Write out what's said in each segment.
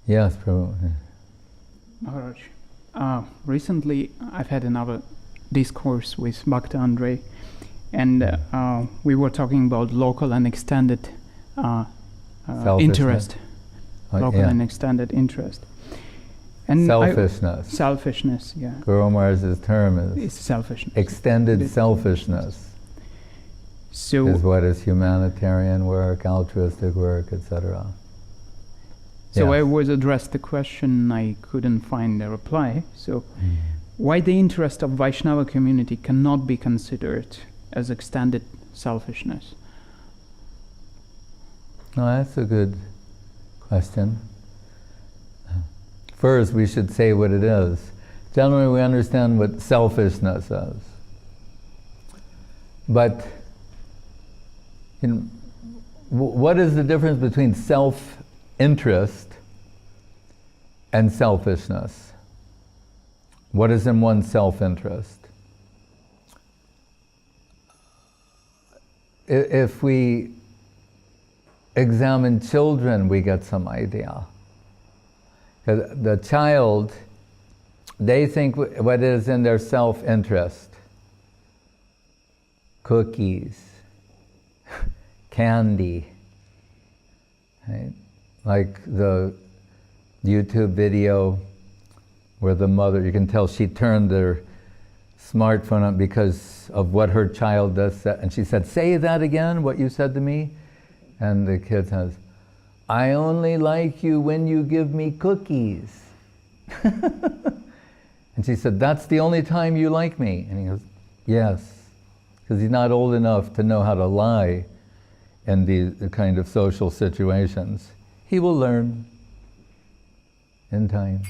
Yes, Prabhu. Maharaj, recently I've had another discourse with Bhakta Andre, and we were talking about local and extended interest. Local and extended interest. And selfishness. Selfishness, yeah. Guru Maharaj's term is selfishness. Extended selfishness. So is what is humanitarian work, altruistic work, etc. So yes. I was addressed the question, I couldn't find a reply. So why the interest of Vaishnava community cannot be considered as extended selfishness? No, that's a good question. First, we should say what it is. Generally, we understand what selfishness is. But what is the difference between self-interest and selfishness? What is in one's self-interest? If we examine children, we get some idea. The child, they think what is in their self-interest. Cookies, candy, right? Like the YouTube video where the mother, you can tell she turned their smartphone on because of what her child does, and she said, "Say that again, what you said to me." And the kid says, "I only like you when you give me cookies." And she said, "That's the only time you like me?" And he goes, "Yes." Because he's not old enough to know how to lie in the kind of social situations. He will learn in time.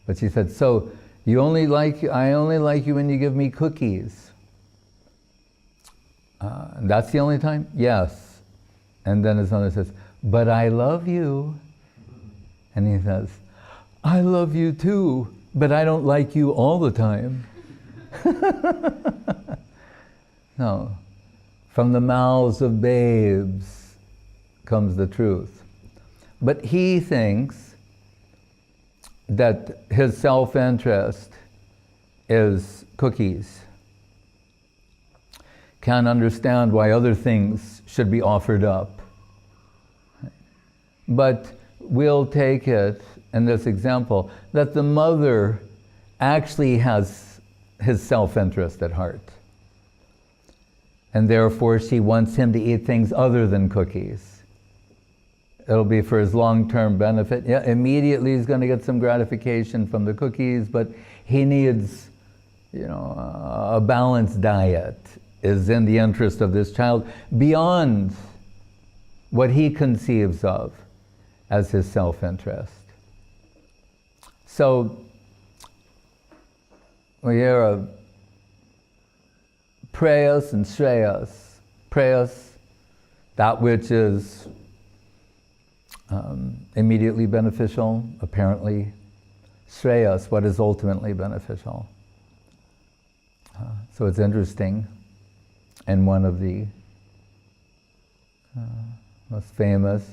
But she said, "So I only like you when you give me cookies." And that's the only time? Yes. And then his mother says, "But I love you." And he says, "I love you too, but I don't like you all the time." No. From the mouths of babes comes the truth. But he thinks that his self-interest is cookies. Can't understand why other things should be offered up. But we'll take it in this example that the mother actually has his self-interest at heart. And therefore she wants him to eat things other than cookies. It'll be for his long-term benefit. Yeah, immediately he's going to get some gratification from the cookies, but he needs, a balanced diet is in the interest of this child beyond what he conceives of as his self-interest. So we hear of prayas and shreyas. Prayas, that which is immediately beneficial, apparently. Shreyas, what is ultimately beneficial. So it's interesting, in one of the most famous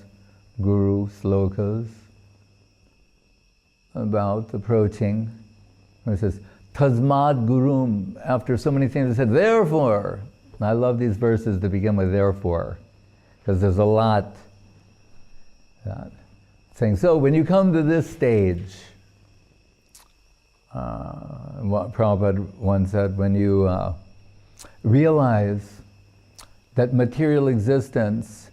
guru slokas about approaching, where it says, Tasmad Gurum, after so many things, it said, therefore. And I love these verses to begin with therefore, because there's a lot saying, so when you come to this stage, what Prabhupada once said, when you realize that material existence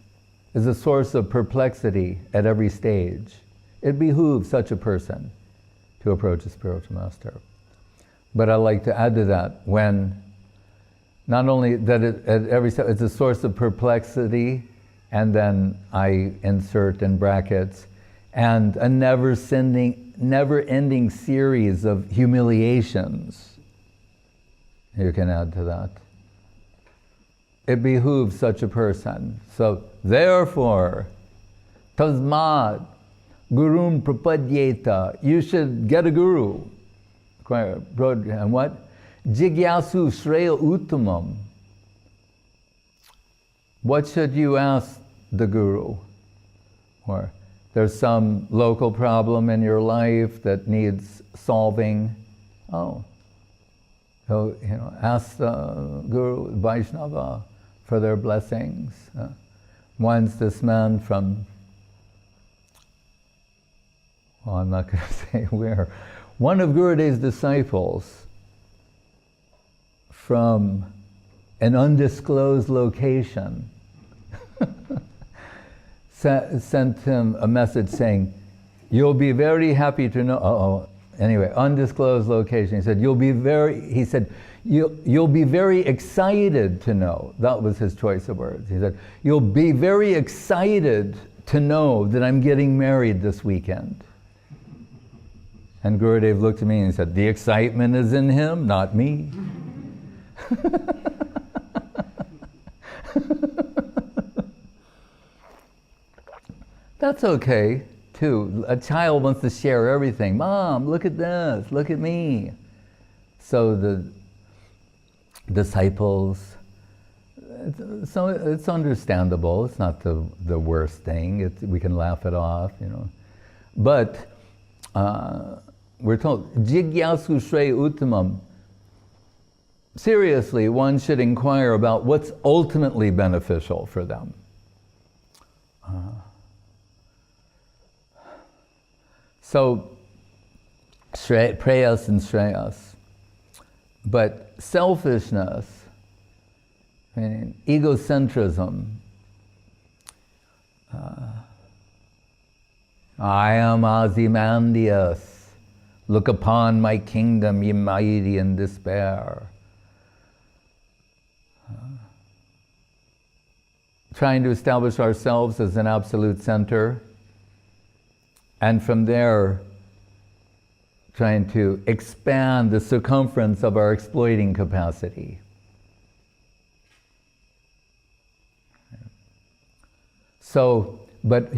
is a source of perplexity at every stage, it behooves such a person to approach a spiritual master. But I like to add to that, when not only that at every step it's a source of perplexity, and then I insert in brackets, and a never-ending series of humiliations, you can add to that. It behooves such a person. So, therefore, tasmad gurum prapadyeta, you should get a guru. And what? Jigyasu shreya uttamam. What should you ask the guru? Or There's some local problem in your life that needs solving. Oh, so, ask the Guru, Vaishnava, for their blessings. Once this man from, well, I'm not going to say where, one of Gurudev's disciples from an undisclosed location sent him a message saying, "You'll be very happy to know." Anyway, undisclosed location. He said, "You'll be very excited to know." That was his choice of words. He said, "You'll be very excited to know that I'm getting married this weekend." And Gurudev looked at me and he said, "The excitement is in him, not me." That's okay, too. A child wants to share everything. "Mom, look at this, look at me." So the disciples, so it's understandable. It's not the worst thing. We can laugh it off, But we're told, "Jigyasu Shre Uttamam." Seriously, one should inquire about what's ultimately beneficial for them. So, preyas and shreyas. But selfishness, egocentrism, "I am Ozymandias, look upon my kingdom, ye mighty in despair." Trying to establish ourselves as an absolute center, and from there, trying to expand the circumference of our exploiting capacity. So, but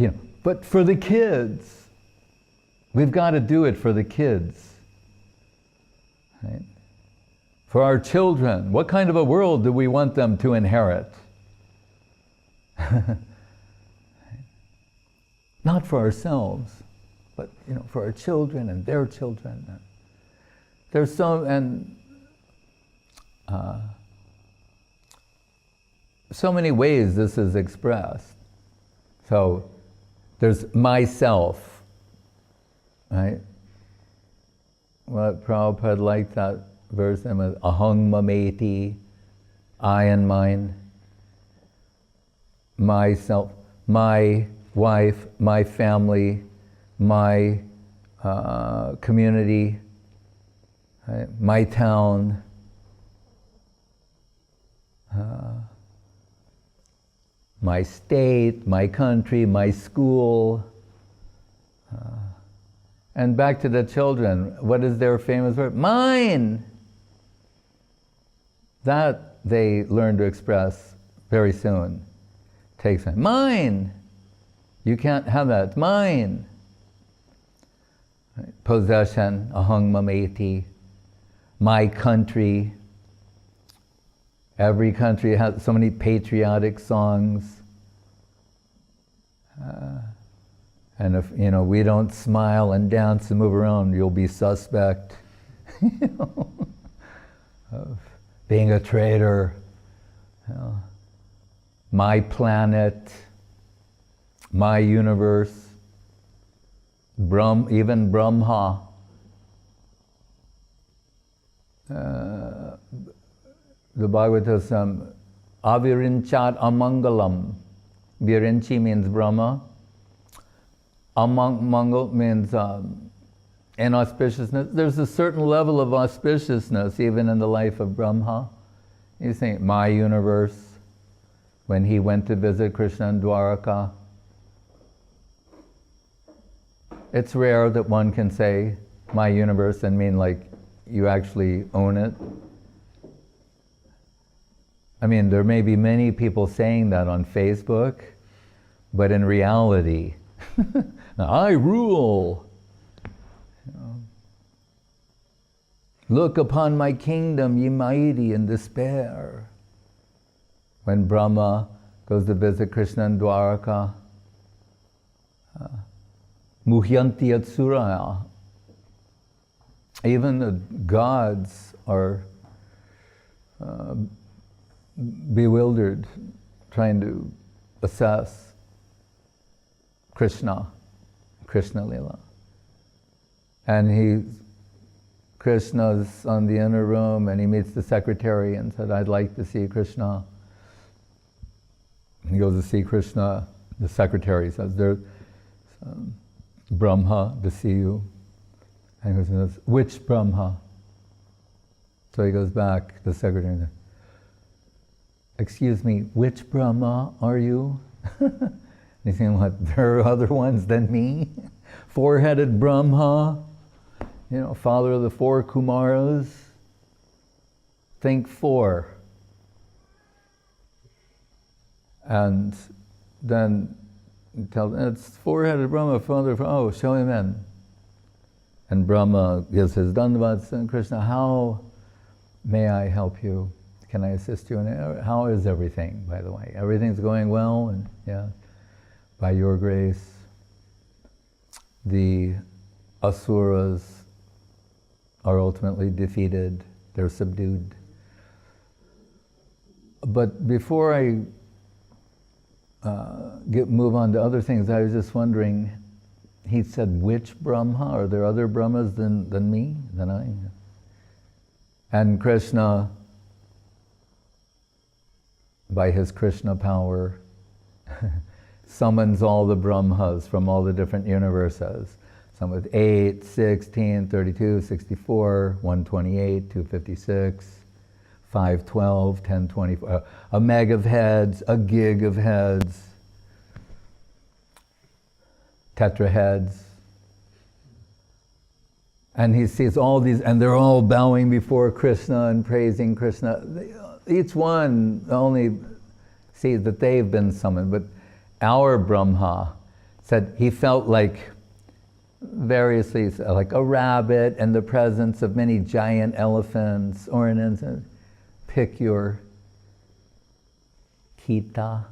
for the kids, we've got to do it for the kids. Right? For our children, what kind of a world do we want them to inherit? Not for ourselves, but for our children and their children. There's so many ways this is expressed. So there's myself, right? What Prabhupada liked that verse, ahang mameti, I and mine, myself, my wife, my family, my community, right? My town, my state, my country, my school. And back to the children, what is their famous word? Mine! That they learn to express very soon. Takes time. Mine! You can't have that. Mine! Right. Possession, ahang mameti. My country. Every country has so many patriotic songs. And if we don't smile and dance and move around, you'll be suspect of being a traitor. My planet, my universe, even Brahma. The Bhagavata says, Avirinchat amangalam. Virinchi means Brahma. Amangal means inauspiciousness. There's a certain level of auspiciousness even in the life of Brahma. You think, my universe, when he went to visit Krishna in Dwaraka. It's rare that one can say, my universe, and mean like you actually own it. I mean, there may be many people saying that on Facebook, but in reality, I rule. Look upon my kingdom, ye mighty in despair. When Brahma goes to visit Krishna in Dwaraka, Muhyanti Atsuraya. Even the gods are bewildered trying to assess Krishna Lila. And Krishna's on the inner room and he meets the secretary and said, I'd like to see Krishna. He goes to see Krishna. The secretary says, there's Brahma to see you. And he says, which Brahma? So he goes back to the secretary and says, excuse me, which Brahma are you? And he's saying, what, there are other ones than me? Four-headed Brahma, father of the four Kumaras. Think four. And then he tells him, it's four-headed Brahma, father of, show him in. And Brahma gives his dandavats, and Krishna, how may I help you? Can I assist you? And how is everything, by the way? Everything's going well, and yeah, by your grace. The asuras are ultimately defeated, they're subdued. But before I move on to other things, I was just wondering, he said, which Brahma? Are there other Brahmas than me, than I? And Krishna, by his Krishna power, summons all the Brahmas from all the different universes. Some with 8, 16, 32, 64, 128, 256, 512, 1024, a meg of heads, a gig of heads, tetraheads. And he sees all these, and they're all bowing before Krishna and praising Krishna. Each one only sees that they've been summoned, but our Brahma said he felt like variously, like a rabbit in the presence of many giant elephants, or an instant, pick your kita.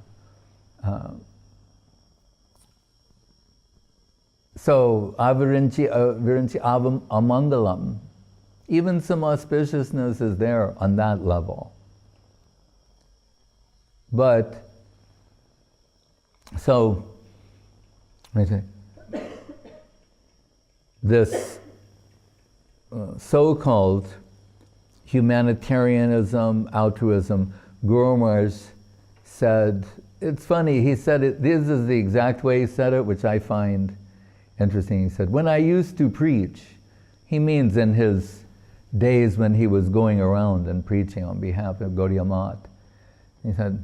So, avirinchi avam amangalam, even some auspiciousness is there on that level. But, so, this so-called humanitarianism, altruism, Guru Maharaj said, it's funny, he said it, this is the exact way he said it, which I find interesting. He said, when I used to preach, he means in his days when he was going around and preaching on behalf of Gaudiya Math. He said,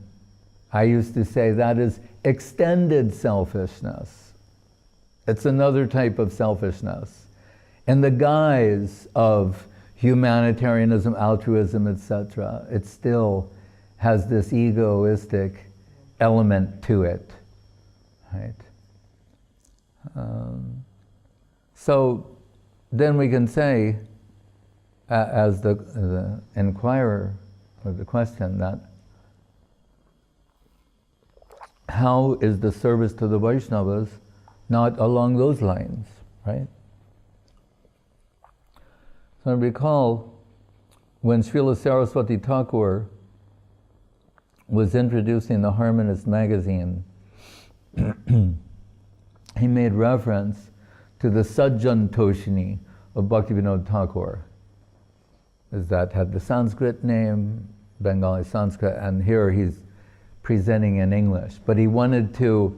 I used to say that is extended selfishness. It's another type of selfishness. In the guise of humanitarianism, altruism, etc., it still has this egoistic element to it, right? So then we can say, as the inquirer of the question, that how is the service to the Vaishnavas not along those lines, right? So I recall when Srila Saraswati Thakur was introducing the Harmonist magazine, he made reference to the Sajjan Toshini of Bhaktivinoda Thakur. That had the Sanskrit name, Bengali Sanskrit, and here he's presenting in English. But he wanted to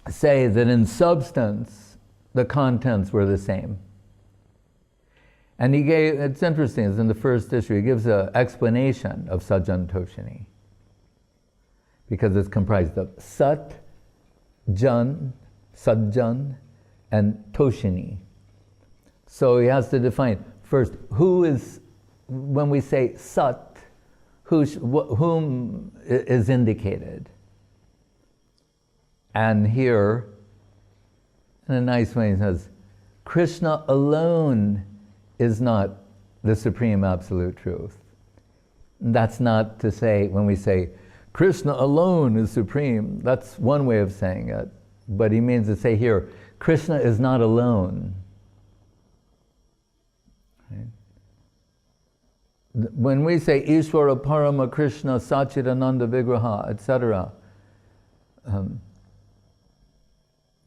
say that in substance, the contents were the same. And he gave, it's interesting, it's in the first issue, he gives an explanation of Sajjan Toshini. Because it's comprised of Sat, Jan, Sajjan, and Toshini. So he has to define, first, who is, when we say Sat, whom is indicated? And here, in a nice way, he says, Krishna alone is not the supreme absolute truth. That's not to say, when we say, Krishna alone is supreme, that's one way of saying it. but he means to say here, Krishna is not alone. Right? When we say Ishvara Parama Krishna Sachidananda Vigraha, etc.,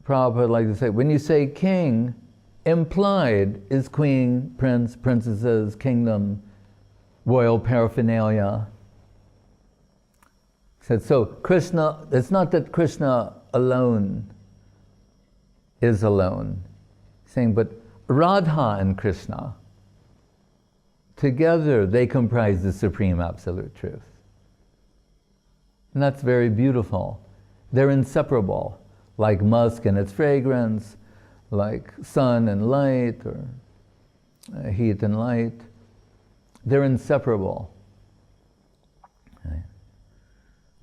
Prabhupada would like to say, when you say king, implied is queen, prince, princesses, kingdom, royal paraphernalia. Said, so Krishna, it's not that Krishna alone is alone. Saying, but Radha and Krishna, together they comprise the supreme absolute truth. And that's very beautiful. They're inseparable, like musk and its fragrance, like sun and light, or heat and light. They're inseparable.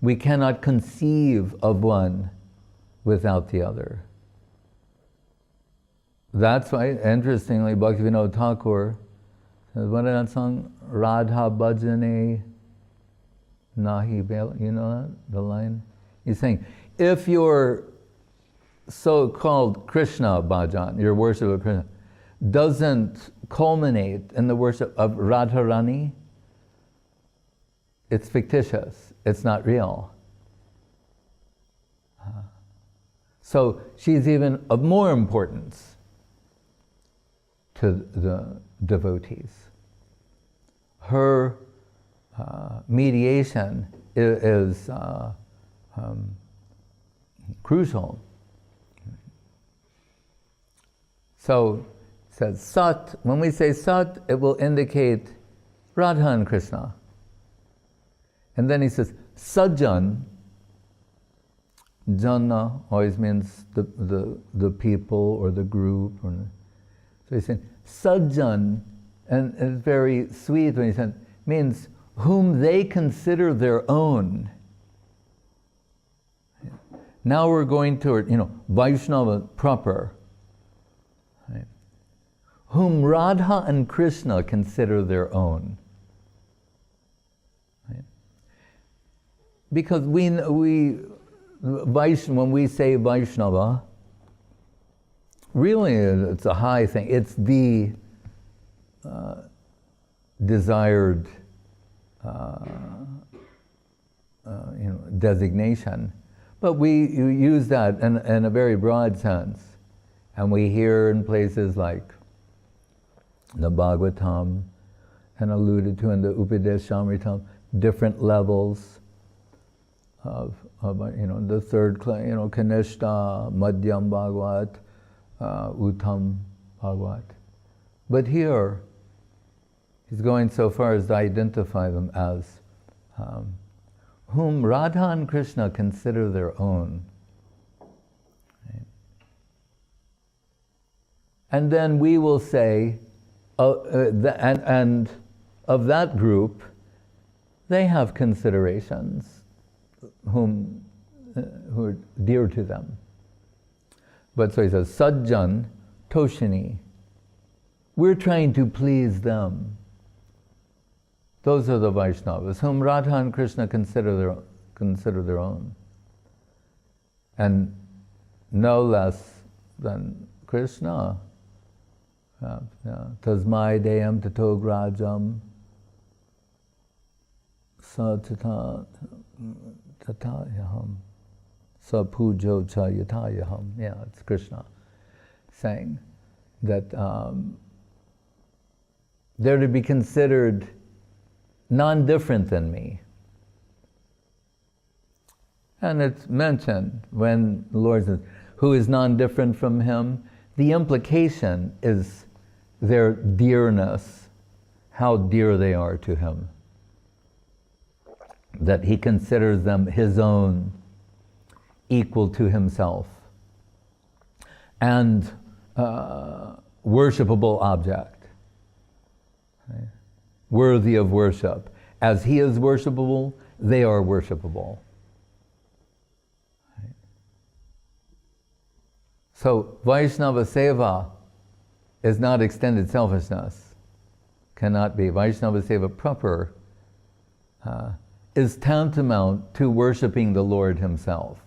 We cannot conceive of one without the other. That's why, interestingly, Bhaktivinoda Thakur says, what is that song? Radha Bhajane Nahi Bela. You know that? The line? He's saying, if your so-called Krishna bhajan, your worship of Krishna, doesn't culminate in the worship of Radharani, it's fictitious. It's not real. So she's even of more importance to the devotees. Her mediation is crucial. So it says Sat, when we say Sat, it will indicate Radha and Krishna. And then he says, Sajjan, Jana always means the people or the group. So he's saying, Sajjan, and it's very sweet when he said, means whom they consider their own. Now we're going to, Vaishnava proper. Right? Whom Radha and Krishna consider their own. Because when we say Vaishnava, really it's a high thing. It's the desired designation. But we use that in a very broad sense. And we hear in places like the Bhagavatam and alluded to in the Upadeshamritam, different levels of the third, Kanishta, Madhyam Bhagavat, Uttam Bhagavat. But here, he's going so far as to identify them as whom Radha and Krishna consider their own. Right? And then we will say, and of that group, they have considerations who are dear to them. But so he says, Sajjan, Toshini. We're trying to please them. Those are the Vaishnavas, whom Radha and Krishna consider their own. And no less than Krishna. Tasmai deyam tato grajam sa tatayaham sa pujo cha yatayaham. Yeah, it's Krishna saying that they're to be considered non-different than me. And it's mentioned when the Lord says, who is non-different from him? The implication is their dearness, how dear they are to him. That he considers them his own, equal to himself, and worshipable object. Right? Worthy of worship. As he is worshipable, they are worshipable. Right? So Vaishnava Seva is not extended selfishness. Cannot be. Vaishnava Seva proper is tantamount to worshiping the Lord himself.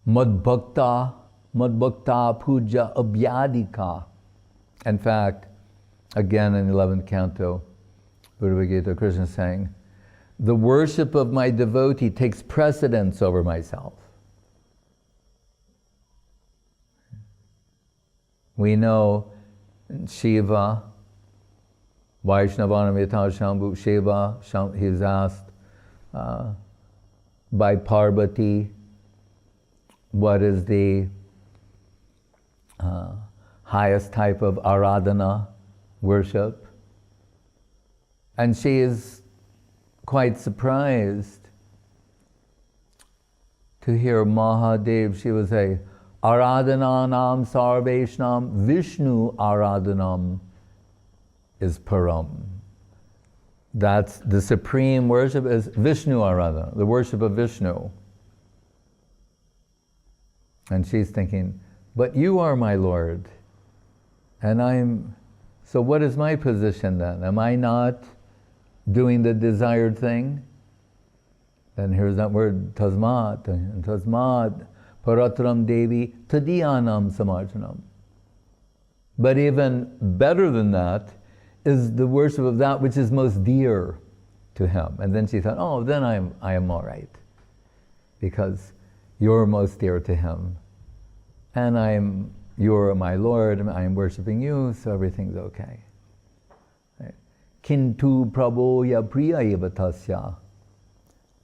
Madbhakta puja abhyadika. In fact, again in the 11th canto, Buddha Gita, Krishna is saying, the worship of my devotee takes precedence over myself. We know Shiva, Vaishnavanamita Shambhu, Shiva, he's asked by Parvati, what is the highest type of aradhana, worship? And she is quite surprised to hear Mahadev. She would say, Aradhananam sarveshnam Vishnu aradhanam is param. That's the supreme worship, is Vishnu aradhana, the worship of Vishnu. And she's thinking, but you are my Lord, and so what is my position then? Am I not doing the desired thing? Then here's that word, tasmat, and tasmat, paratram devi, tadiyanam samarjanam. But even better than that is the worship of that which is most dear to him. And then she thought, oh, then I am all right, because you're most dear to him, and you're my Lord, I am worshiping you, so everything's okay. Kintu prabhoya priya eva tasya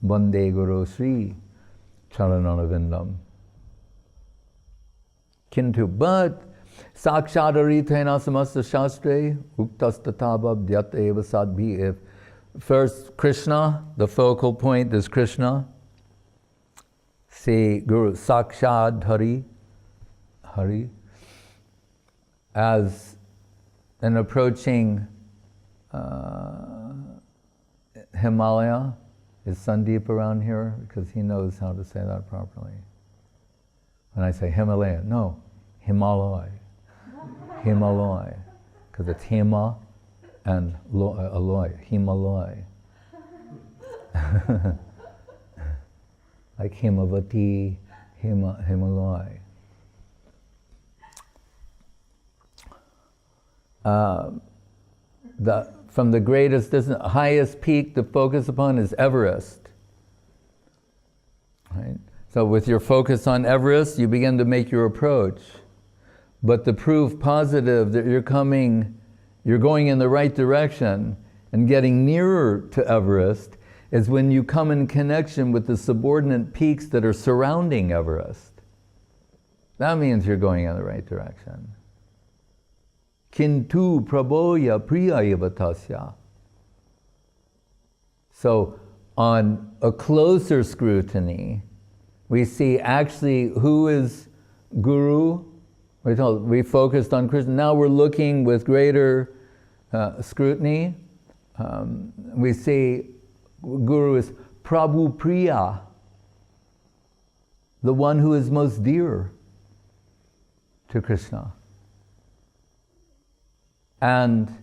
bande guru sri charananavindam. Kintu, but sakshadaritena samasta shastre uktastataba dyat eva sadbhi. If first Krishna, the focal point is Krishna, see Guru Sakshad Hari, as an approaching Himalaya. Is Sandeep around here? Because he knows how to say that properly. When I say Himalaya, no, Himalaya. Himalaya. Because it's Hima and Aloy, Himalaya. Like Himavati, Himalaya. From the greatest distance, highest peak to focus upon is Everest. Right? So with your focus on Everest, you begin to make your approach. But the proof positive that you're going in the right direction and getting nearer to Everest is when you come in connection with the subordinate peaks that are surrounding Everest. That means you're going in the right direction. Kintu prabhoya priya eva tasya. So on a closer scrutiny, we see actually who is Guru. We focused on Krishna. Now we're looking with greater scrutiny. We see Guru is Prabhu Priya, the one who is most dear to Krishna. And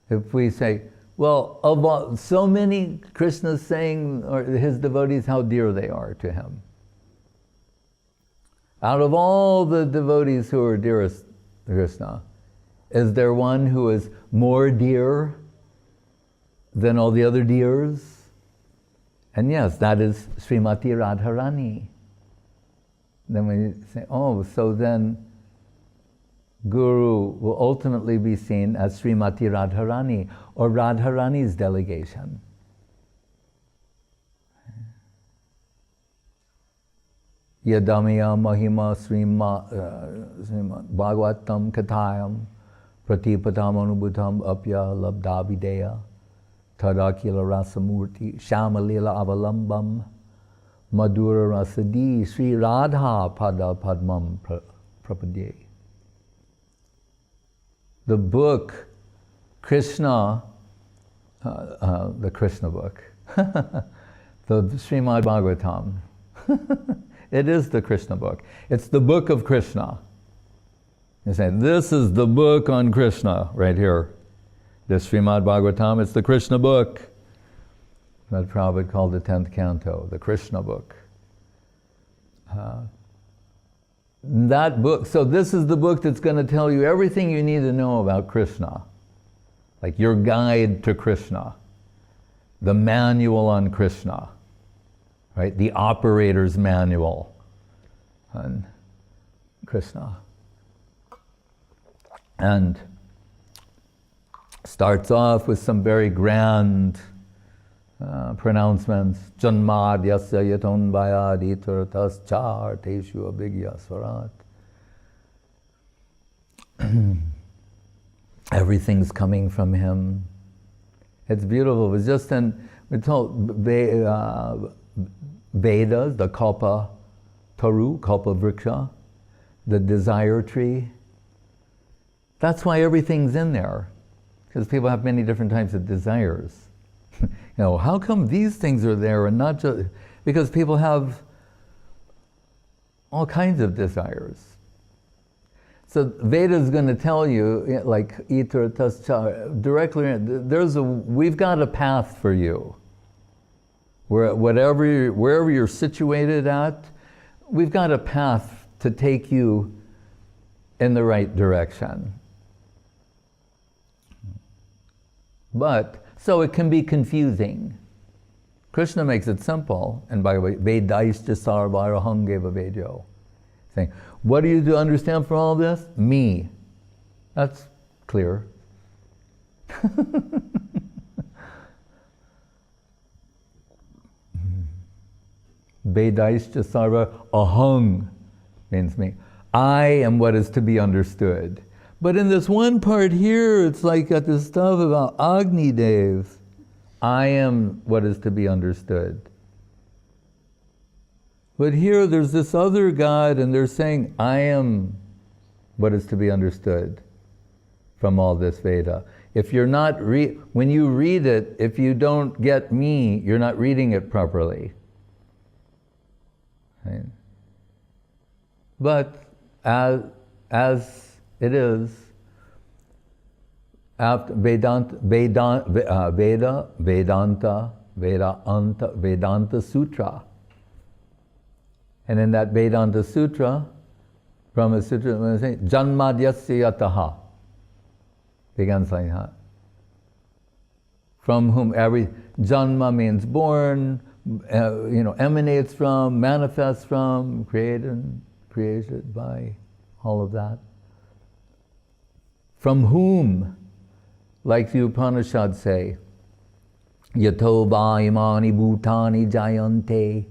if we say, well, of so many Krishna's saying, or his devotees, how dear they are to him. Out of all the devotees who are dearest to Krishna, is there one who is more dear than all the other dears? And yes, that is Srimati Radharani. Then we say, oh, so then Guru will ultimately be seen as Srimati Radharani, or Radharani's delegation. Yadamya Mahima Srimad Bhagavatam Kathayam Pratipatam Anubhutam Apya Labdavideya Tadakila Rasamurti Shamalila Avalambam Madhura Rasadi Sri Radha Pada Padmam Prapadye. The book, Krishna, the Krishna book, the Srimad Bhagavatam, it is the Krishna book. It's the book of Krishna. You say, this is the book on Krishna, right here. This Srimad Bhagavatam, it's the Krishna book. That Prabhupada called the 10th canto, the Krishna book. that book, so this is the book that's going to tell you everything you need to know about Krishna. Like your guide to Krishna. The manual on Krishna. Right? The operator's manual on Krishna. And starts off with some very grand pronouncements. Janmad yasya yaton bayad itartas char teshu abhigya swarat. Everything's coming from him. It's beautiful. It was just we're told Vedas, the Kalpa Taru, Kalpa Vriksha, the desire tree. That's why everything's in there. Because people have many different types of desires. How come these things are there and not just... Because people have all kinds of desires. So Veda is going to tell you, like Itar Tascha, directly, we've got a path for you. Wherever you're situated at, we've got a path to take you in the right direction. But, so it can be confusing. Krishna makes it simple, and by the way, Vedaishta sarvaraham geva vedyo. Saying, what do you to understand from all this? Me. That's clear. Vedaishta sarva ahang means me. I am what is to be understood. But in this one part here, it's like got this stuff about Agni Dev. I am what is to be understood. But here there's this other God and they're saying, I am what is to be understood from all this Veda. If you're not, when you read it, if you don't get me, you're not reading it properly. Right? But as it is, after Vedanta Sutra. And in that Vedanta Sutra, Brahma Sutra, Janmadyasya yataha begins like that. From whom every Janma means born, emanates from, manifests from, created by, all of that. From whom, like the Upanishads say, Yato va imani bhutani jayante,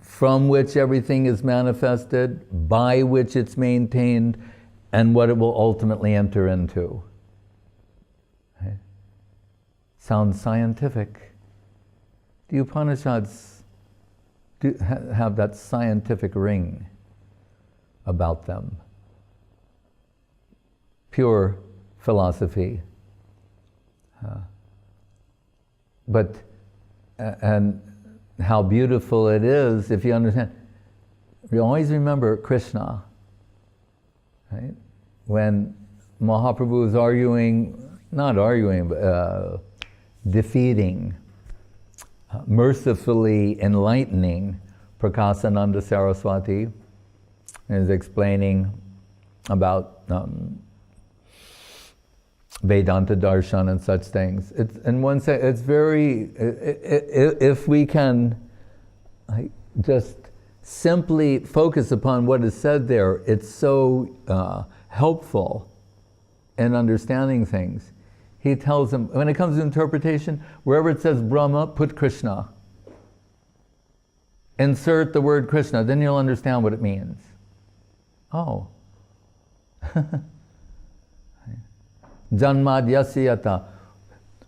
from which everything is manifested, by which it's maintained, and what it will ultimately enter into. Okay. Sounds scientific. The Upanishads have that scientific ring about them. Pure philosophy. But how beautiful it is if you understand. You always remember Krishna, right? When Mahaprabhu is defeating, mercifully enlightening Prakasananda Saraswati, and is explaining about Vedanta darshan and such things. It's, in one sense, it's very, if we can just simply focus upon what is said there, it's so helpful in understanding things. He tells them, when it comes to interpretation, wherever it says Brahma, put Krishna. Insert the word Krishna, then you'll understand what it means. Oh. Janmadyasya,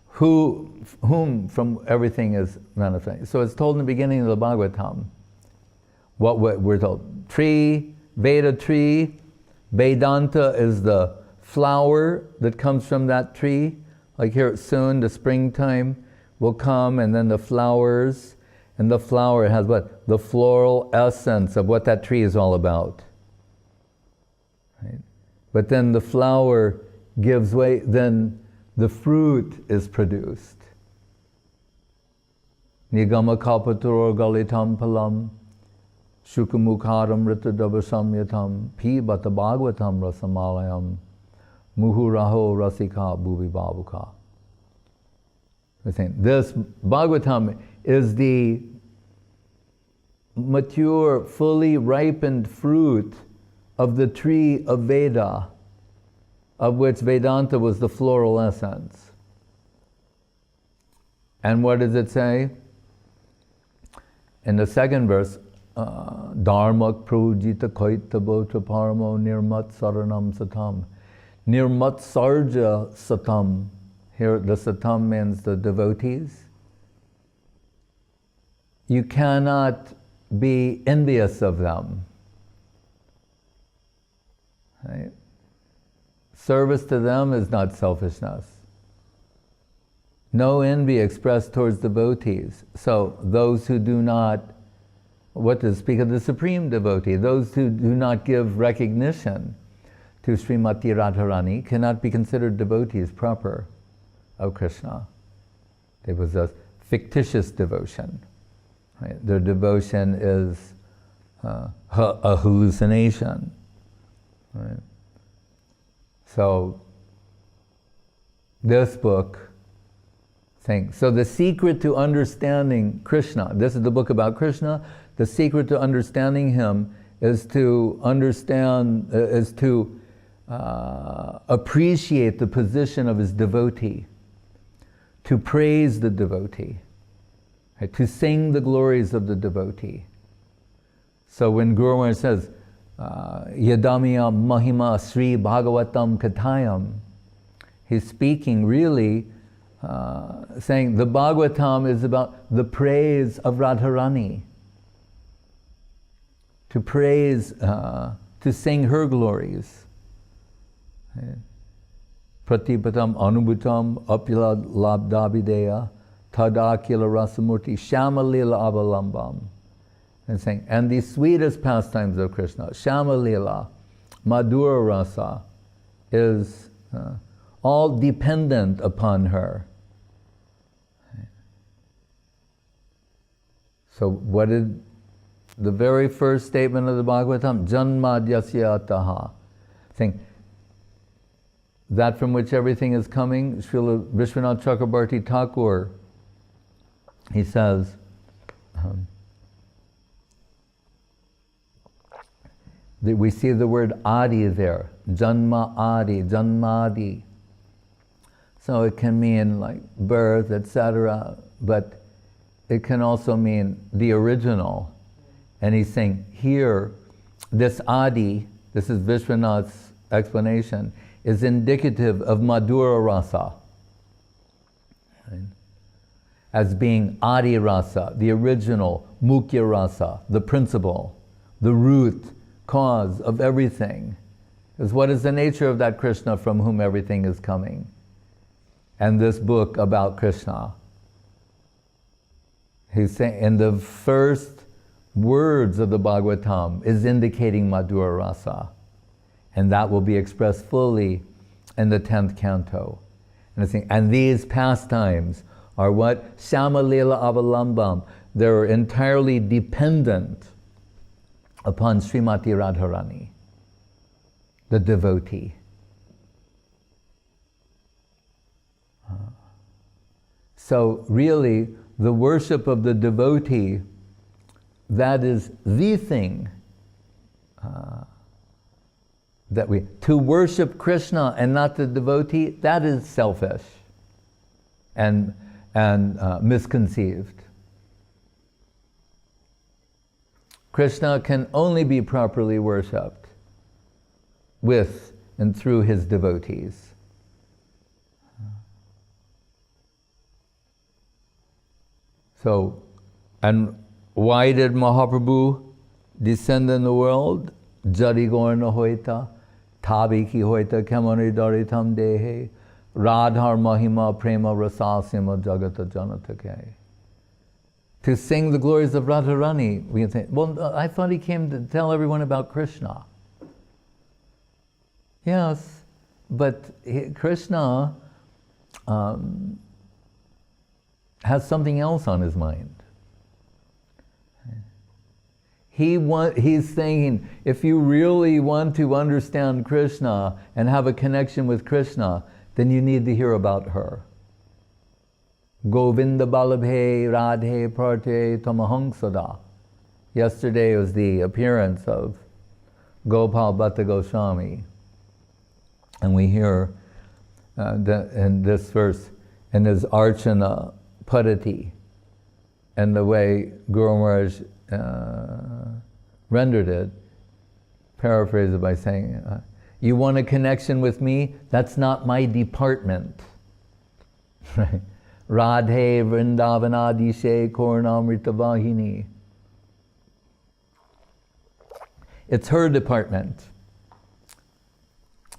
whom from everything is manifest. So it's told in the beginning of the Bhagavatam. What we're told. Tree, Veda tree, Vedanta is the flower that comes from that tree. Like here soon, the springtime will come, and then the flowers, and the flower has what? The floral essence of what that tree is all about. Right? But then the flower gives way, then the fruit is produced. Nigama kalpaturor galitam palam Shukamukharam ritadavasamyatam pibata bhagavatam rasamalayam muhuraho rasika bhuvi bhavuka. We're saying this Bhagavatam is the mature, fully ripened fruit of the tree of Veda, of which Vedanta was the floral essence. And what does it say? In the second verse, Dharmak prujita kaita bhota paramo nirmat saranam satam. Nirmat sarja satam. Here the satam means the devotees. You cannot be envious of them. Right? Service to them is not selfishness. No envy expressed towards devotees. So those who do not, what to speak of the supreme devotee, those who do not give recognition to Srimati Radharani cannot be considered devotees proper of Krishna. It was a fictitious devotion. Right? Their devotion is a hallucination. Right? So this book, so the secret to understanding Krishna, this is the book about Krishna, the secret to understanding him is to understand, appreciate the position of his devotee, to praise the devotee, right? To sing the glories of the devotee. So when Guru Maharaj says, Yadamiya Mahima Sri Bhagavatam Kathayam, he's speaking really, saying the Bhagavatam is about the praise of Radharani, to praise, to sing her glories. Pratipatam Anubhutam Apila Labdabideya Tadakila Rasamurti Shamalila Avalambam. And saying, and the sweetest pastimes of Krishna, Shamalila, Madhura Rasa, is all dependent upon her. So what did the very first statement of the Bhagavatam? Janmadyasya ataha. Saying, that from which everything is coming, Srila Vishwanath Chakrabarti Thakur, he says, we see the word adi there, janma adi, janmadi. So it can mean like birth, etc., but it can also mean the original. And he's saying here, this adi, this is Vishwanath's explanation, is indicative of Madhura Rasa, right? As being Adi Rasa, the original, Mukhya Rasa, the principle, the root, cause of everything. Because what is the nature of that Krishna from whom everything is coming? And this book about Krishna, he's saying, in the first words of the Bhagavatam is indicating Madhura Rasa. And that will be expressed fully in the 10th canto. And these pastimes are what? Shamalila Avalambam. They're entirely dependent upon Srimati Radharani, the devotee. So really, the worship of the devotee, that is the thing to worship Krishna and not the devotee, that is selfish and misconceived. Krishna can only be properly worshipped with and through his devotees. So, and why did Mahaprabhu descend in the world? Jari gorna hoita, tabi ki hoita kemani daritam dehe, radhar mahima prema rasasima jagata janatake. To sing the glories of Radharani, we can say, well, I thought he came to tell everyone about Krishna. Yes, but Krishna has something else on his mind. He's saying, if you really want to understand Krishna and have a connection with Krishna, then you need to hear about her. Govinda Balabhe Radhe Parte Tamahang Sada. Yesterday was the appearance of Gopal Bhatta Goswami. And we hear in this verse, in his Archana Padati, and the way Guru Maharaj rendered it, paraphrase it by saying, you want a connection with me? That's not my department. Right? Radhe Vrindavanadishe Kornamrita Vahini. It's her department.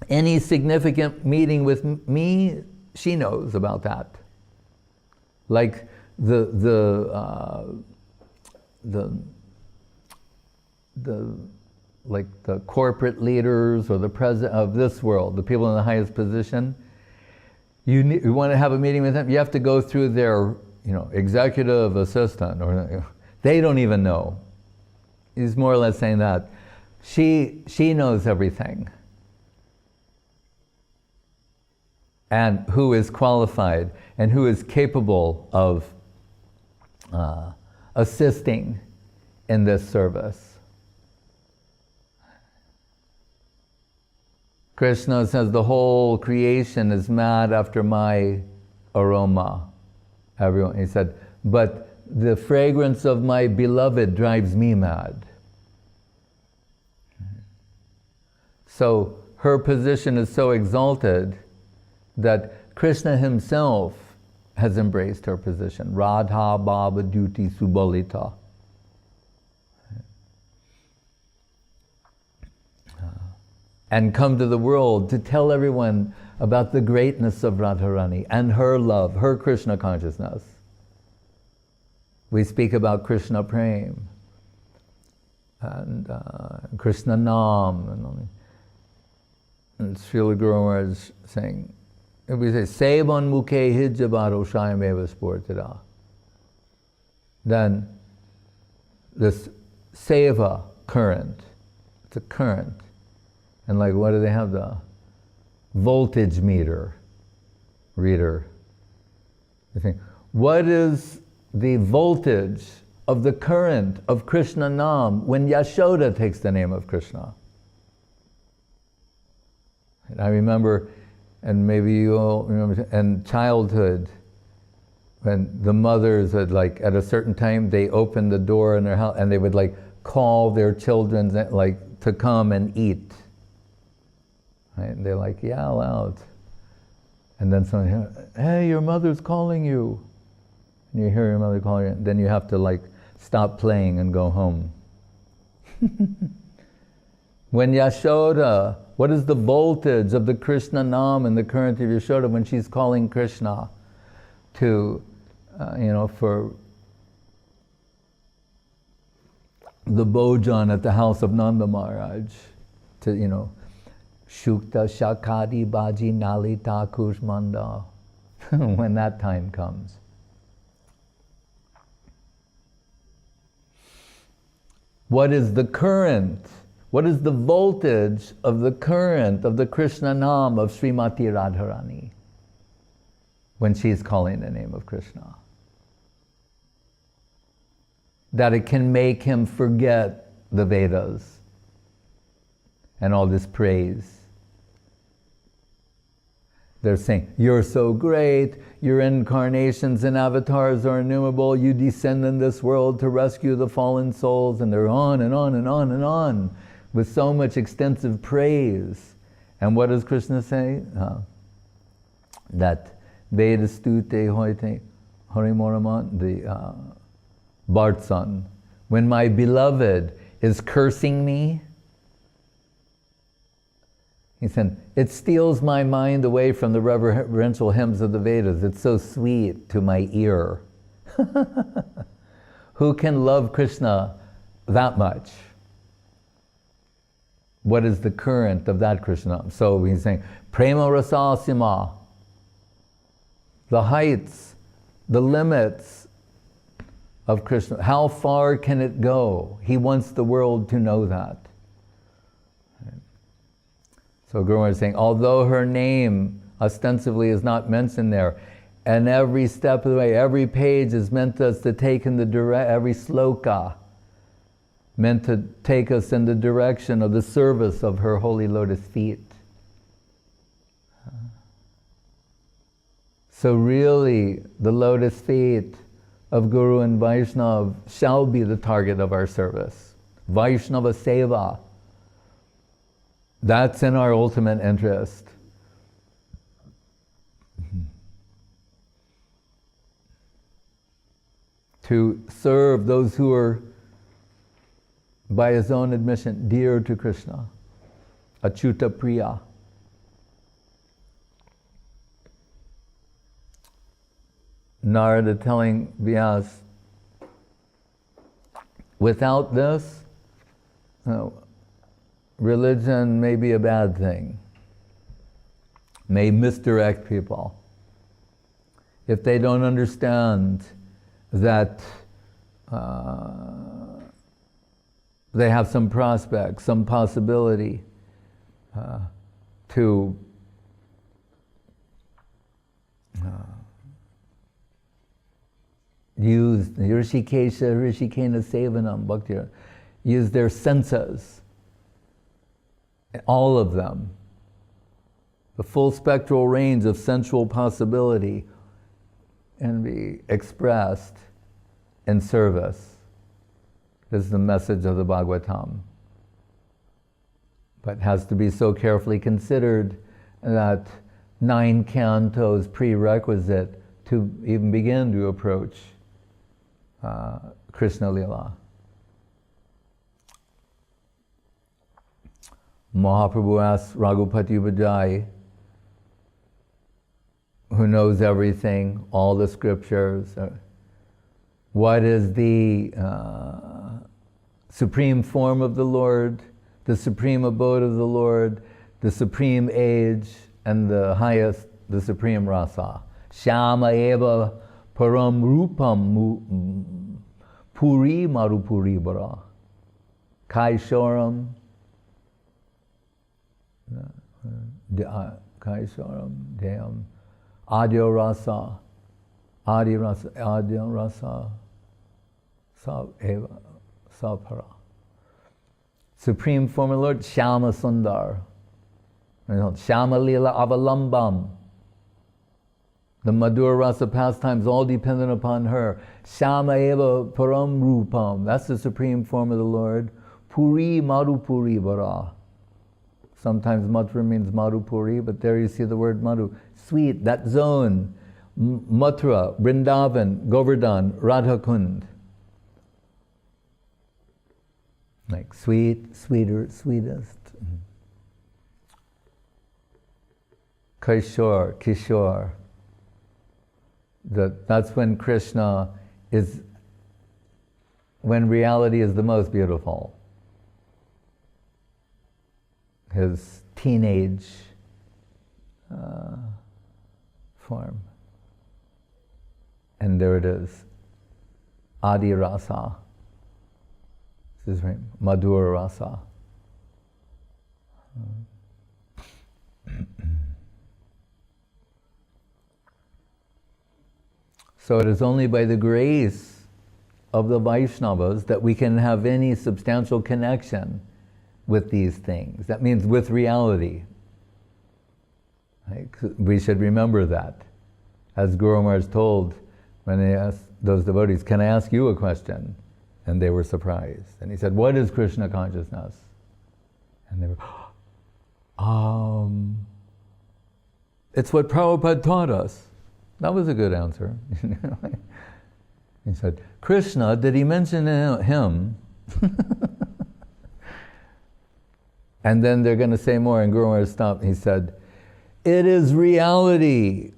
Any significant meeting with me, she knows about that. Like the corporate leaders or the president of this world, the people in the highest position, you want to have a meeting with them, you have to go through their, executive assistant, or they don't even know. He's more or less saying that she knows everything, and who is qualified and who is capable of assisting in this service. Krishna says the whole creation is mad after my aroma. Everyone, he said, but the fragrance of my beloved drives me mad. So her position is so exalted that Krishna himself has embraced her position. Radha Baba Duti Subalita. And come to the world to tell everyone about the greatness of Radharani and her love, her Krishna consciousness. We speak about Krishna Prem and Krishna Nam, and Srila Guru Maharaj saying, we say, Sevan Mukhe Hijabaro Shayameva Sportida. Then this Seva current, it's a current. And like, what do they have? The voltage meter reader. You think, what is the voltage of the current of Krishna Nam when Yashoda takes the name of Krishna? And I remember, and maybe you all remember, in childhood, when the mothers would, like, at a certain time, they opened the door in their house and they would, like, call their children, like, to come and eat. Right? And they're like, yeah, loud. And then someone, hey, your mother's calling you. And you hear your mother calling you, then you have to, like, stop playing and go home. When Yashoda, what is the voltage of the Krishna Nam and the current of Yashoda when she's calling Krishna to, for the bhojan at the house of Nanda Maharaj, to, Shukta Shakadi Baji Nalita Kushmanda, when that time comes. What is the current? What is the voltage of the current of the Krishna Nam of Srimati Radharani when she's calling the name of Krishna? That it can make him forget the Vedas and all this praise. They're saying, you're so great, your incarnations and avatars are innumerable, you descend in this world to rescue the fallen souls, and they're on and on and on and on with so much extensive praise. And what does Krishna say? That Vedastute Hoite Harimoraman, the Bhartsan, when my beloved is cursing me, he said, it steals my mind away from the reverential hymns of the Vedas. It's so sweet to my ear. Who can love Krishna that much? What is the current of that Krishna? So he's saying, Prema Rasa Sima, the heights, the limits of Krishna. How far can it go? He wants the world to know that. So Guru Maharaj is saying, although her name ostensibly is not mentioned there, and every step of the way, every page is meant us to take in the every sloka meant to take us in the direction of the service of her holy lotus feet. So really, the lotus feet of Guru and Vaishnava shall be the target of our service. Vaishnava Seva. That's in our ultimate interest. To serve those who are, by his own admission, dear to Krishna. Achyuta Priya. Narada telling Vyas, without this, religion may be a bad thing, may misdirect people. If they don't understand that they have some prospect, some possibility to use Rishikena Sevanam Bhakti, use their senses, all of them, the full spectral range of sensual possibility, and be expressed in service. This is the message of the Bhagavatam. But has to be so carefully considered that 9 cantos prerequisite to even begin to approach Krishna Lila. Mahaprabhu asks Raghupati Vijay, who knows everything, all the scriptures, what is the supreme form of the Lord, the supreme abode of the Lord, the supreme age, and the highest, the supreme rasa. Shama eva param rupam puri marupuri bara. Kaishoram Kaishoram deyam adyo rasa adyo rasa sab eva sapara. Supreme form of the Lord, Shama Sundar. Shama Lila Avalambam. The Madhura Rasa pastimes all dependent upon her. Shama Eva Param Rupam. That's the supreme form of the Lord. Puri Madhupuri Vara. Sometimes Mathura means Madhupuri, but there you see the word Madhu. Sweet, that zone. Mathura, Vrindavan, Govardhan, Radhakund. Like sweet, sweeter, sweetest. Kishore. That's when Krishna is, when reality is the most beautiful. His teenage form. And there it is. Adi Rasa. This is right. Madhura Rasa. So it is only by the grace of the Vaishnavas that we can have any substantial connection with these things. That means with reality. Like, we should remember that. As Guru Maharaj told when he asked those devotees, can I ask you a question? And they were surprised. And he said, what is Krishna consciousness? And they were, it's what Prabhupada taught us. That was a good answer. He said, Krishna, did he mention him? And then they're going to say more, and Guru Maharaj stopped. He said, it is reality.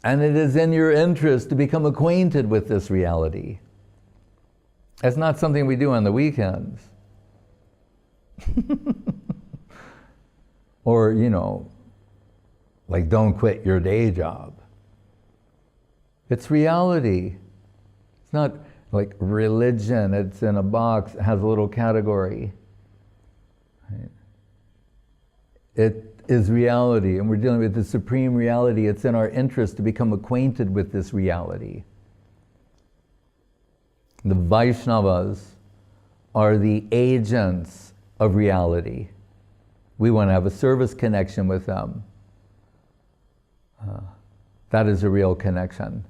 And it is in your interest to become acquainted with this reality. It's not something we do on the weekends. Or, like don't quit your day job. It's reality. It's not like religion, it's in a box, it has a little category. Right? It is reality, and we're dealing with the supreme reality. It's in our interest to become acquainted with this reality. The Vaishnavas are the agents of reality. We want to have a service connection with them. That is a real connection.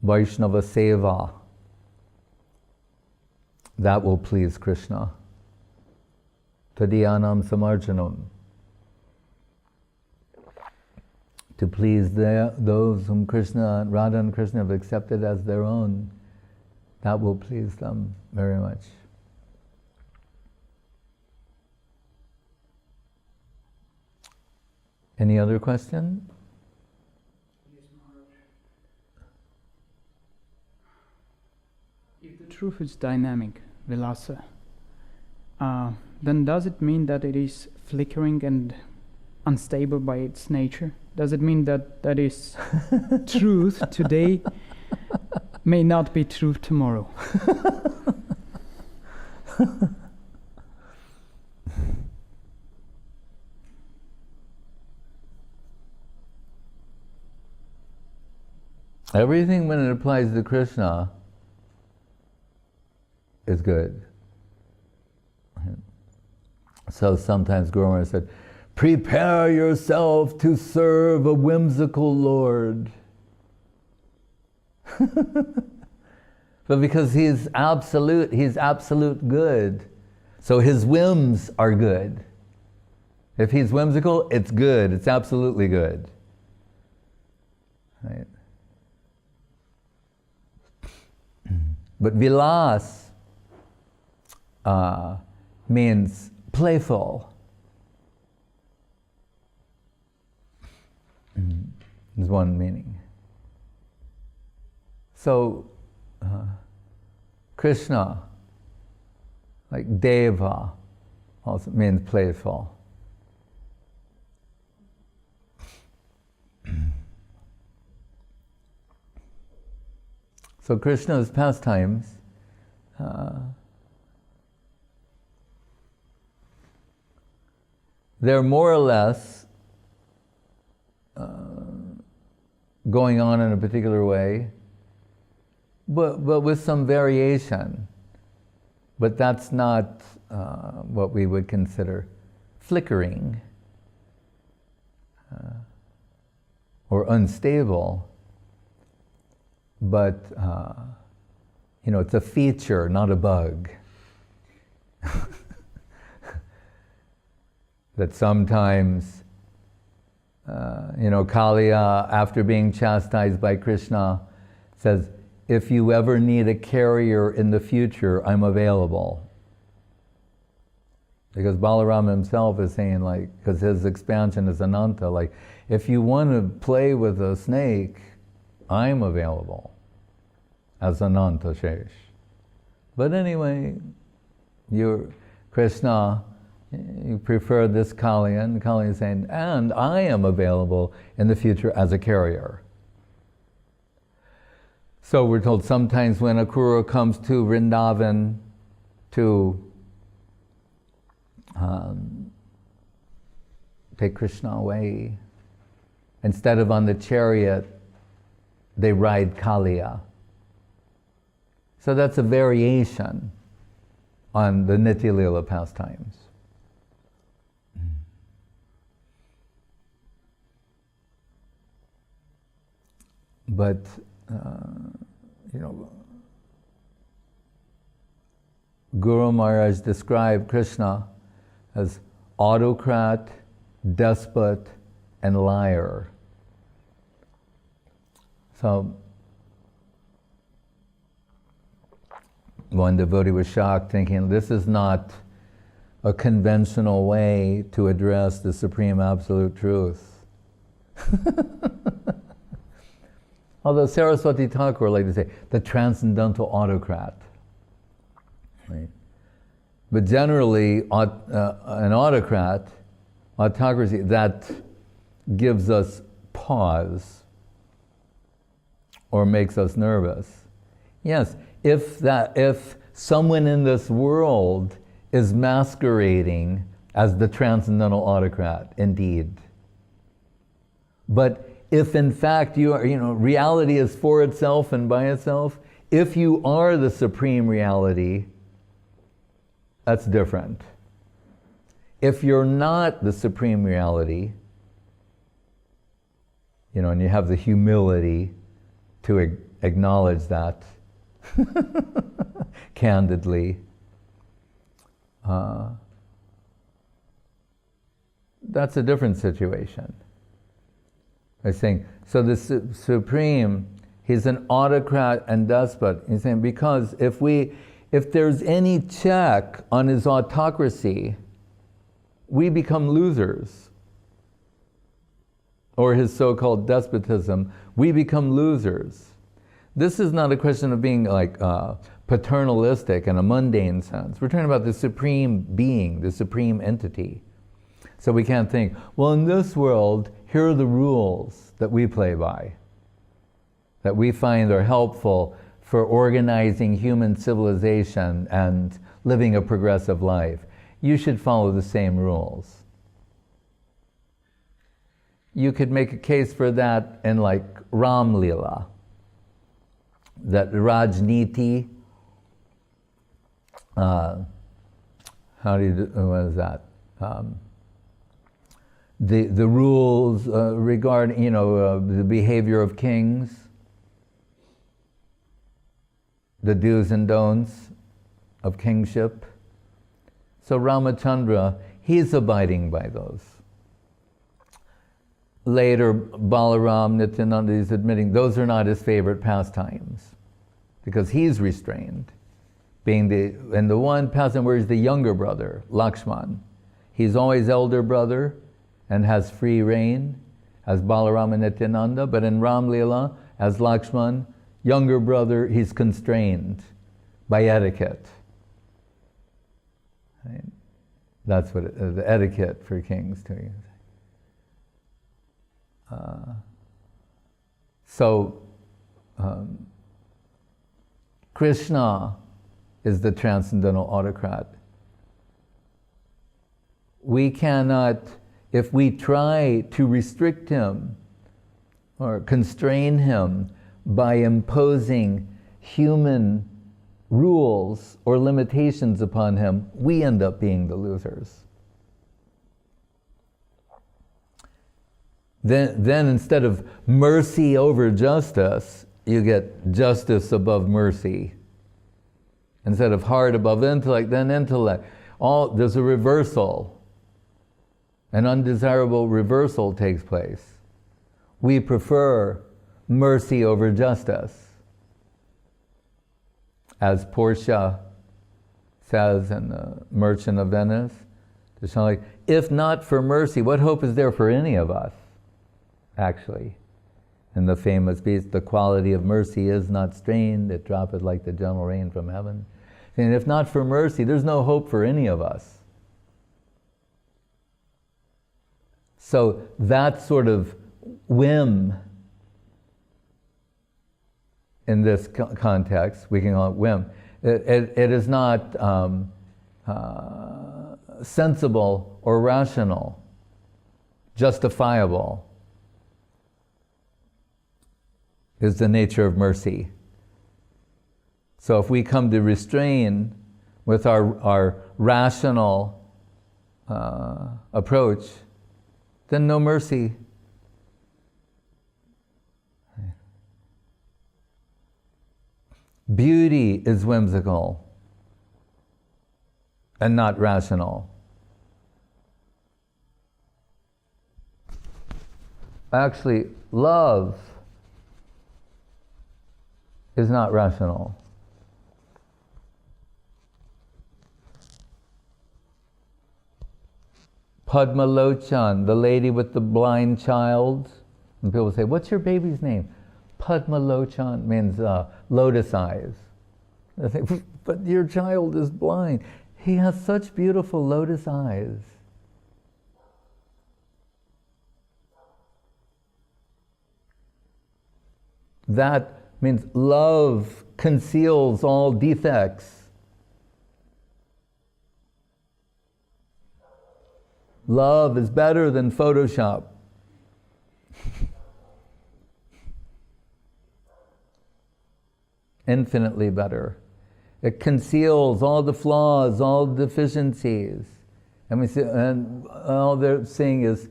Vaishnava Seva. That will please Krishna. Tadyanam Samarjanam. To please those whom Krishna, Radha and Krishna have accepted as their own. That will please them very much. Any other question? Yes, Maharaj. If the truth is dynamic, vilasa, then does it mean that it is flickering and unstable by its nature? Does it mean that that is truth today may not be truth tomorrow? Everything when it applies to Krishna is good. So sometimes Guru Maharaj said, prepare yourself to serve a whimsical Lord. But because he's absolute good. So his whims are good. If he's whimsical, it's good. It's absolutely good. Right? But vilas means playful. Is one meaning. So, Krishna, like Deva, also means playful. So Krishna's pastimes they're more or less going on in a particular way, but with some variation. But that's not what we would consider flickering or unstable. But, it's a feature, not a bug. That sometimes, Kaliya, after being chastised by Krishna, says, if you ever need a carrier in the future, I'm available. Because Balaram himself is saying, because his expansion is Ananta, if you want to play with a snake, I'm available as Ananta Shesh. But anyway, you're Krishna, you prefer this Kaliya, and Kaliya is saying, and I am available in the future as a carrier. So we're told sometimes when Akrura comes to Vrindavan to take Krishna away, instead of on the chariot, they ride Kaliya. So that's a variation on the Nitya Lila pastimes. But, Guru Maharaj described Krishna as autocrat, despot, and liar. So, one devotee was shocked, thinking, this is not a conventional way to address the Supreme Absolute Truth. Although Saraswati Thakur liked to say, the transcendental autocrat. Right? But generally, an autocrat, autocracy, that gives us pause. or makes us nervous. Yes, if someone in this world is masquerading as the transcendental autocrat, indeed. But if in fact you are, reality is for itself and by itself, if you are the supreme reality, that's different. If you're not the supreme reality, and you have the humility to acknowledge that candidly, that's a different situation. I'm saying, so the Supreme, he's an autocrat and despot. He's saying, because if there's any check on his autocracy, we become losers. Or his so-called despotism, we become losers. This is not a question of being like paternalistic in a mundane sense. We're talking about the supreme being, the supreme entity. So we can't think, well, in this world, here are the rules that we play by, that we find are helpful for organizing human civilization and living a progressive life. You should follow the same rules. You could make a case for that in like Ram Lila, that Rajniti, what is that? The rules regarding, the behavior of kings, the do's and don'ts of kingship. So Ramachandra, he's abiding by those. Later, Balaram, Nityananda is admitting those are not his favorite pastimes because he's restrained. Being the one pastime where he's the younger brother, Lakshman. He's always elder brother and has free reign as Balaram and Nityananda, but in Ram Lila, as Lakshman, younger brother, he's constrained by etiquette. Right? That's what the etiquette for kings too. Krishna is the transcendental autocrat. We cannot, if we try to restrict him or constrain him by imposing human rules or limitations upon him, we end up being the losers. Then instead of mercy over justice, you get justice above mercy. Instead of heart above intellect, then intellect. There's a reversal. An undesirable reversal takes place. We prefer mercy over justice. As Portia says in The Merchant of Venice, if not for mercy, what hope is there for any of us? Actually, in the famous piece, the quality of mercy is not strained, it droppeth like the gentle rain from heaven. And if not for mercy, there's no hope for any of us. So that sort of whim, in this context, we can call it whim, it is not sensible or rational, justifiable, is the nature of mercy. So if we come to restrain with our rational approach, then no mercy. Beauty is whimsical and not rational. Actually, love is not rational. Padma Lochan, the lady with the blind child. And people say, what's your baby's name? Padma Lochan means lotus eyes. I think, but your child is blind. He has such beautiful lotus eyes. That Means love conceals all defects. Love is better than Photoshop. Infinitely better. It conceals all the flaws, all the deficiencies. And we see, and all they're seeing is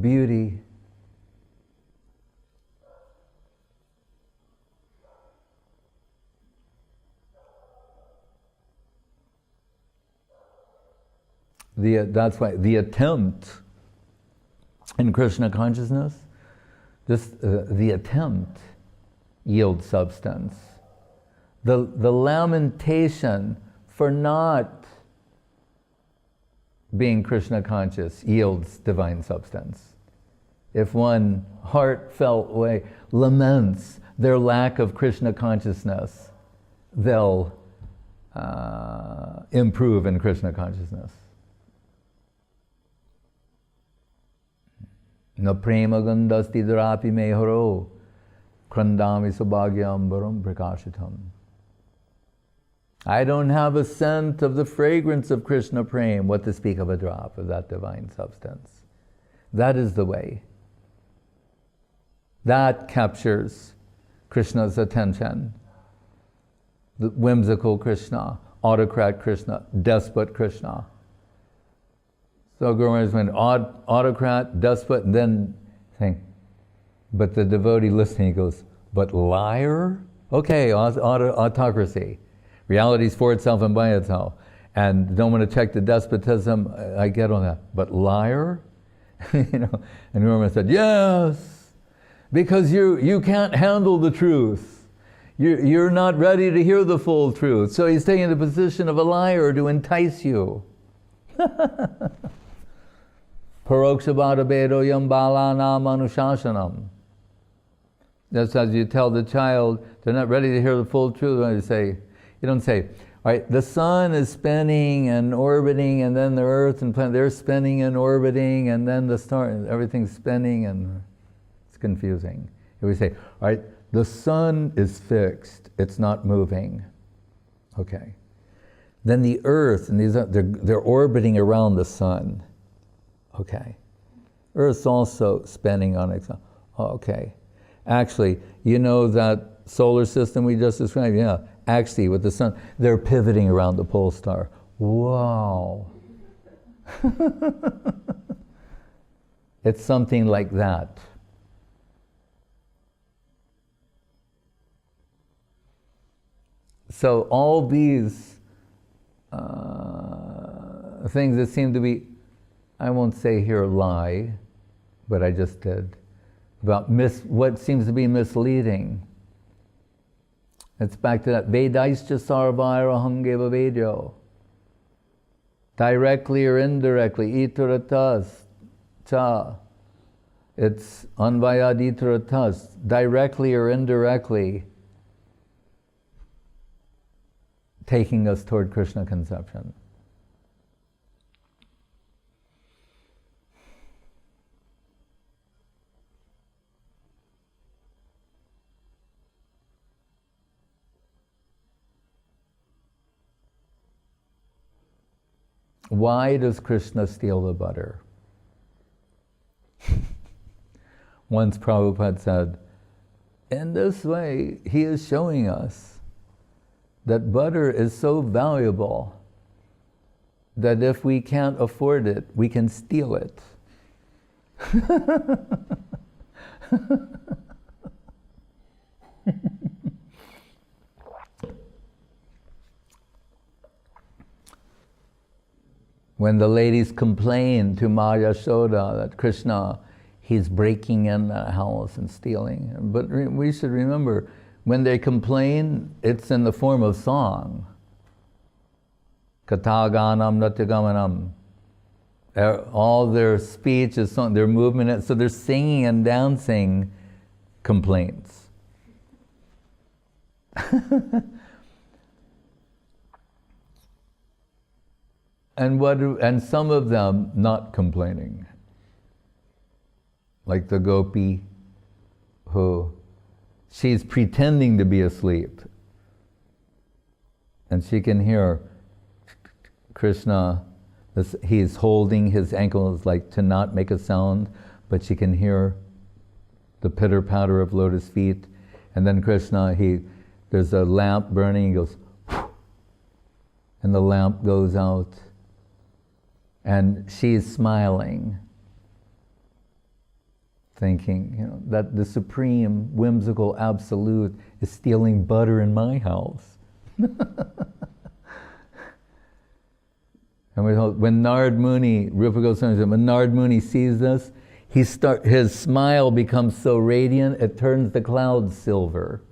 beauty. That's why the attempt in Krishna consciousness, the attempt yields substance. The lamentation for not being Krishna conscious yields divine substance. If one heartfelt way laments their lack of Krishna consciousness, they'll improve in Krishna consciousness. Na prema gandhasti dharapi meharo krandami subhagyambaram prakashitam. I don't have a scent of the fragrance of Krishna Prem, what to speak of a drop of that divine substance. That is the way. That captures Krishna's attention. The whimsical Krishna, autocrat Krishna, despot Krishna. So Guru Maharaj went autocrat, despot, and then saying, but the devotee listening goes, but liar? Okay, autocracy. Reality is for itself and by itself. And don't want to check the despotism, I get on that. But liar? And Guru Maharaj said, yes, because you can't handle the truth. You're not ready to hear the full truth. So he's taking the position of a liar to entice you. Parokshabhata bedo yam balanam anushashanam. Just as you tell the child, they're not ready to hear the full truth, you don't say, all right, the sun is spinning and orbiting, and then the earth and planet, they're spinning and orbiting, and then the star, everything's spinning, and it's confusing. We say, all right, the sun is fixed, it's not moving. Okay. Then the earth, and they're orbiting around the sun. Okay. Earth's also spinning on itself. Okay. Actually, that solar system we just described? Yeah. Actually, with the sun, they're pivoting around the pole star. Wow. It's something like that. So all these things that seem to be, I won't say here lie, but I just did, about what seems to be misleading. It's back to that Vedaischa sarvaira hangeva vedyo. Directly or indirectly, itaratas cha. It's anvayad itaratas. Directly or indirectly taking us toward Krishna conception. Why does Krishna steal the butter? Once Prabhupada said, in this way, he is showing us that butter is so valuable that if we can't afford it, we can steal it. When the ladies complain to Ma Yashoda that Krishna, he's breaking in the house and stealing. But we should remember, when they complain, it's in the form of song. Kataganam natagamanam. All their speech is song, their movement, so they're singing and dancing complaints. And some of them not complaining. Like the gopi who She's pretending to be asleep. And she can hear Krishna, he's holding his ankles like to not make a sound, but she can hear the pitter-patter of lotus feet. And then Krishna, there's a lamp burning, he goes, and the lamp goes out. And she's smiling, thinking, that the supreme, whimsical absolute is stealing butter in my house. And when Narad Muni, Rupa Goswami said, when Narad Muni sees this, his smile becomes so radiant, it turns the clouds silver.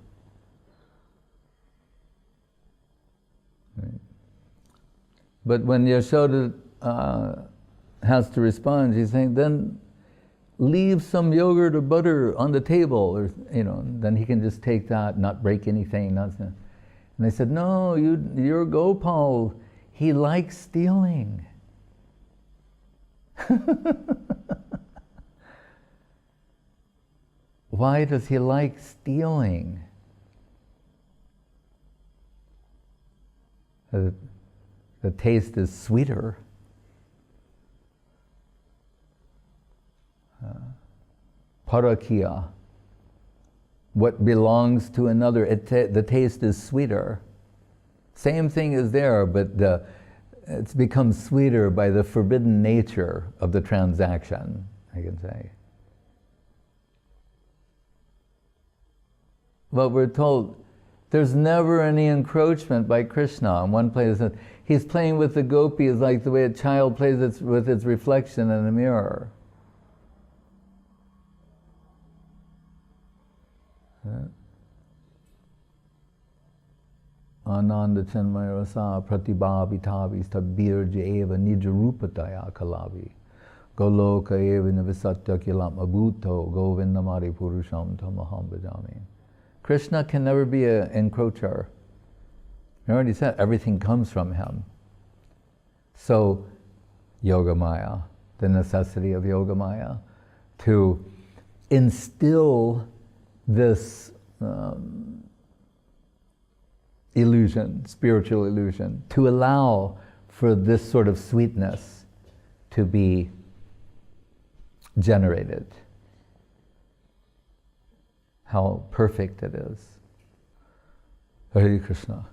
Right. But when Yashoda has to respond, she's saying, then leave some yogurt or butter on the table, or then he can just take that, not break anything. And they said, no, you're Gopal. He likes stealing. Why does he like stealing? The taste is sweeter. Parakiya. What belongs to another, the taste is sweeter. Same thing is there, but it's become sweeter by the forbidden nature of the transaction, I can say. But we're told there's never any encroachment by Krishna. In one place, he's playing with the gopis like the way a child plays with its reflection in a mirror. Ananda Chinmaya Rasa Pratibhavi Tavi Stabirja Eva Nijarupataya Kalavi Goloka Eva Nivisatya Kilam Abuto Govindamari Purusham Tamaham Bhajami. Krishna can never be an encroacher. I already said everything comes from him. So, Yogamaya, the necessity of Yogamaya, to instill this illusion, spiritual illusion, to allow for this sort of sweetness to be generated. How perfect it is. Hare Krishna.